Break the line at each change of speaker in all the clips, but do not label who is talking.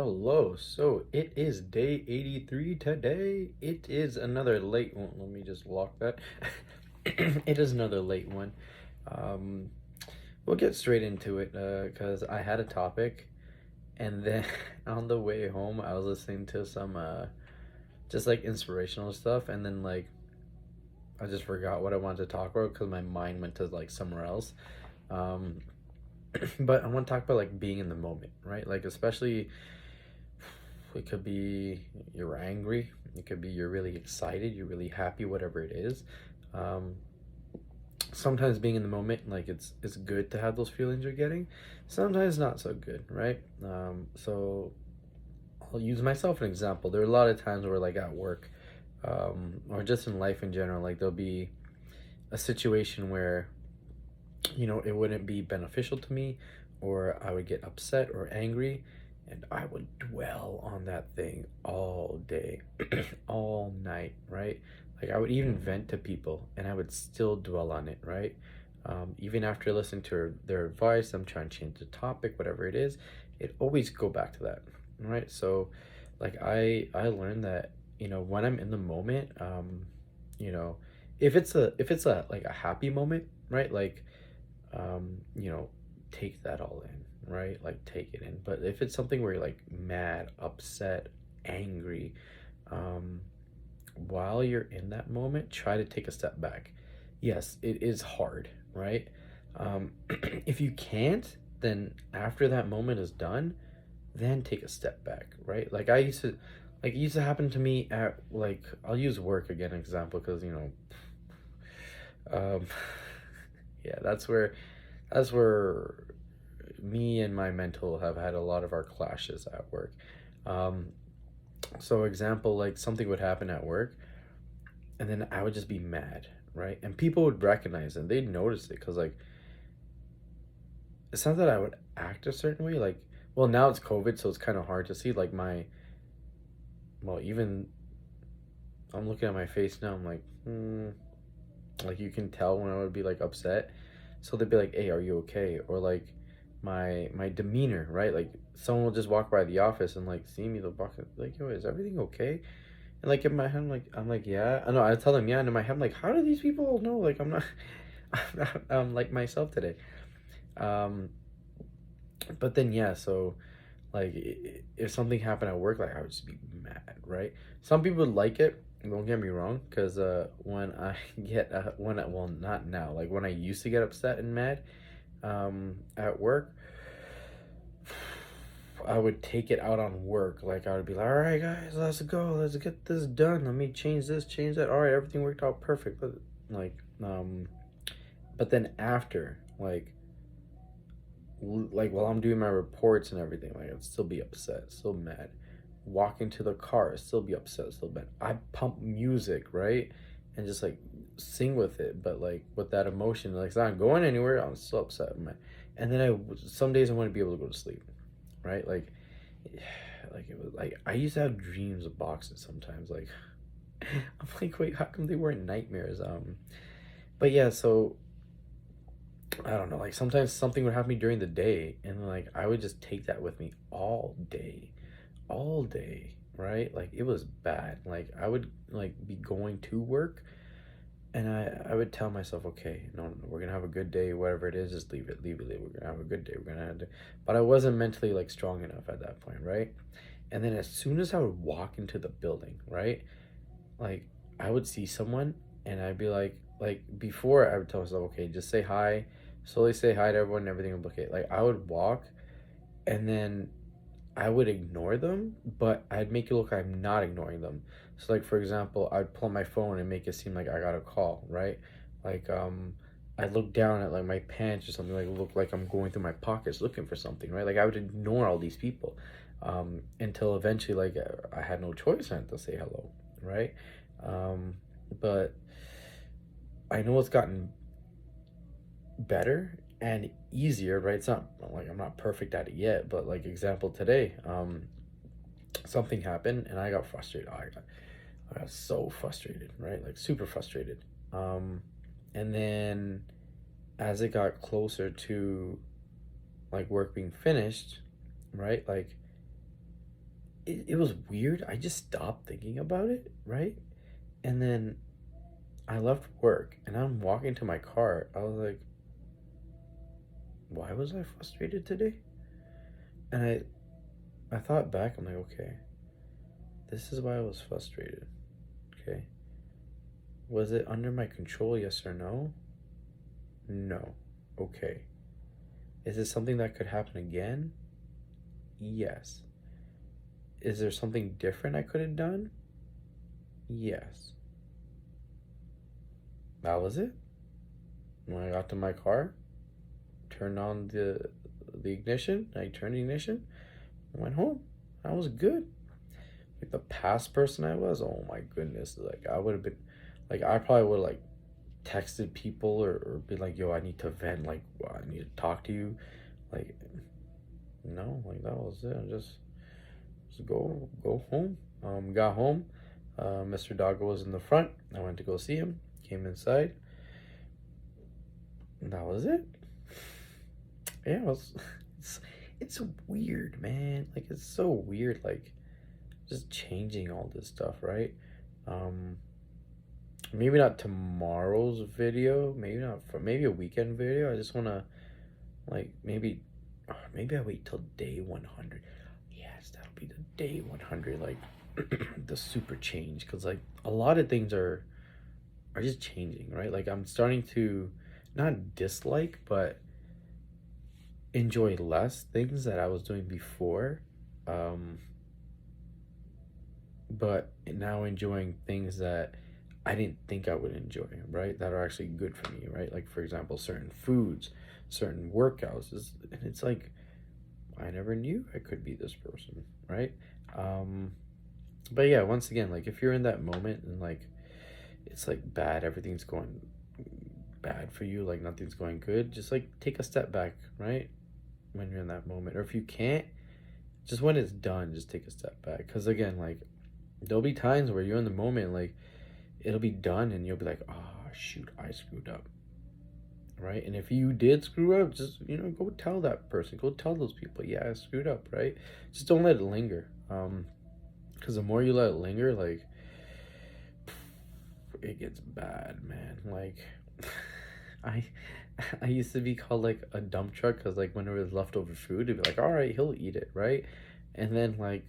Hello, so it is day 83 today. It is another late one. Let me just lock that. It is another late one. Um, we'll get straight into it because I had a topic, and then on the way home, I was listening to some just like inspirational stuff, and then like I just forgot what I wanted to talk about because my mind went to like somewhere else. Um, but I want to talk about like being in the moment, right? Like, especially it could be you're angry. It could be you're really excited. You're really happy. Whatever it is. Um, Sometimes being in the moment, like it's good to have those feelings you're getting. Sometimes not so good, right? So I'll use myself an example. There are a lot of times where like at work, or just in life in general, like there'll be a situation where it wouldn't be beneficial to me, or I would get upset or angry, and I would dwell on that thing all day, all night, right? Like I would even vent to people and I would still dwell on it, right? Even after listening to their advice, I'm trying to change the topic, whatever it is, it always go back to that, right? So, like I learned that when I'm in the moment, you know, if it's a like a happy moment, right? Like you know, take that all in, right? Like take it in. But if it's something where you're like mad, upset, angry, um, while you're in that moment, try to take a step back. Yes, it is hard, right? If you can't, then after that moment is done, then take a step back, right? Like it used to happen to me at like I'll use work again example because um, yeah, that's where me and my mental have had a lot of our clashes at work. Um, so example, like something would happen at work, and then I would just be mad, right? And people would recognize it, and they'd notice it, because like it's not that I would act a certain way. Like, well, now it's COVID, so it's kind of hard to see. Like well, even I'm looking at my face now. I'm like, like you can tell when I would be like upset. So they'd be like, "Hey, are you okay?" Or like my demeanor, right? Like someone will just walk by the office and like see me, they'll walk like, "Yo, is everything okay?" And like in my head, I'm like, "Yeah." I know. I tell them, "Yeah," and in my head, I'm like, "How do these people know? Like I'm not, I'm not like myself today." Um, but then yeah, so like if something happened at work, like I would just be mad, right? Some people would like it. Don't get me wrong, because when I get when I, well, not now, like when I used to get upset and mad, at work, I would take it out on work. Like I would be like, "All right, guys, let's go. Let's get this done. Let me change this, change that. All right, everything worked out perfect." Like, but then after, like while I'm doing my reports and everything, like I'd still be upset, still mad. Walk into the car, still be upset, still mad. I pump music, right, and just like sing with it, but like with that emotion, like it's not going anywhere. I'm still upset, man. And then some days I want to be able to go to sleep, right? Like it was like I used to have dreams of boxes sometimes. Like I'm like, wait, how come they weren't nightmares? But yeah, so I don't know. Like sometimes something would happen to me during the day, and like I would just take that with me all day, right? Like it was bad. Like I would like be going to work, and I would tell myself, okay, no, no, we're gonna have a good day, whatever it is, just leave it, leave it, leave it. We're gonna have a good day. We're gonna have to, but I wasn't mentally like strong enough at that point, right? And then as soon as I would walk into the building, right, like I would see someone, and I'd be like before I would tell myself, okay, just say hi, slowly say hi to everyone, and everything will be okay. Like I would walk, and then I would ignore them, but I'd make it look like I'm not ignoring them. So like for example, I'd pull out my phone and make it seem like I got a call, right? Like I'd look down at like my pants or something, like look like I'm going through my pockets looking for something, right? Like I would ignore all these people, until eventually like I had no choice. I had to say hello, right? Um, but I know it's gotten better and easier, right? It's not like I'm not perfect at it yet, but like example today, something happened and I got frustrated. I got so frustrated, right? Like super frustrated. Um, and then as it got closer to like work being finished, right? Like it was weird. I just stopped thinking about it, right? And then I left work and I'm walking to my car. I was like, why was I frustrated today? And I thought back, I'm like, okay, this is why I was frustrated. Okay. Was it under my control, yes or no? No. Okay. Is it something that could happen again? Yes. Is there something different I could have done? Yes. That was it. When I got to my car, turned on the ignition, I turned the ignition, I went home. I was good. Like the past person I was, oh my goodness, like I would have been, like I probably would have like texted people or be like, yo, I need to vent, like I need to talk to you, like no, like that was it. I just go home. Got home. Mr. Doggo was in the front. I went to go see him. Came inside. And that was it. Yeah, it was. It's weird, man. Like it's so weird. Like just changing all this stuff, right? Um, maybe not tomorrow's video. Maybe not for maybe a weekend video. I just wanna like maybe I wait till day 100. Yes, that'll be the day 100. Like the super change, because like a lot of things are just changing, right? Like I'm starting to not dislike but enjoy less things that I was doing before, um but now enjoying things that I didn't think I would enjoy, right? That are actually good for me, right? Like for example, certain foods, certain workouts, and it's like I never knew I could be this person, right? um but yeah, once again, like if you're in that moment and like it's like bad, everything's going bad for you, like nothing's going good, just like take a step back, right? When you're in that moment, or if you can't, just when it's done, just take a step back, because again, like there'll be times where you're in the moment, like it'll be done and you'll be like, oh shoot, I screwed up, right? And if you did screw up, just go tell that person, go tell those people, yeah, I screwed up, right? Just don't let it linger, because the more you let it linger, like it gets bad, man. Like I I used to be called like a dump truck, because like when there was leftover food, it'd be like, all right, he'll eat it, right? And then like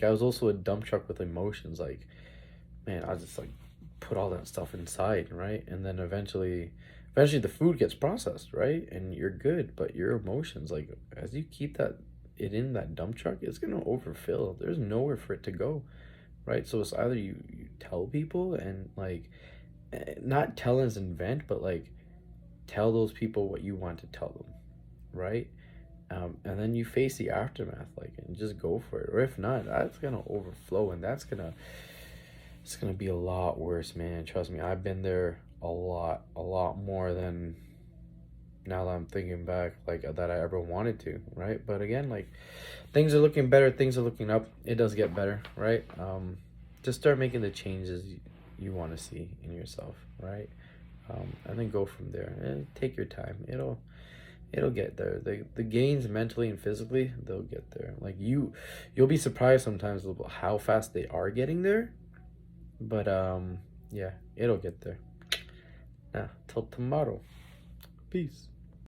I was also a dump truck with emotions. Like man, I just like put all that stuff inside, right? And then eventually the food gets processed, right? And you're good, but your emotions, like as you keep it in that dump truck, it's gonna overfill. There's nowhere for it to go, right? So it's either you tell people and like not tell as invent, but like tell those people what you want to tell them, right? And then you face the aftermath, like, and just go for it. Or if not, that's gonna overflow, and it's gonna be a lot worse, man. Trust me, I've been there a lot more than, now that I'm thinking back, like that I ever wanted to, right? But again, like things are looking better, things are looking up. It does get better, right? Just start making the changes you want to see in yourself, right? And then go from there and take your time. It'll get there. The gains mentally and physically, they'll get there. Like you'll be surprised sometimes about how fast they are getting there. But yeah, it'll get there. Now, till tomorrow. Peace.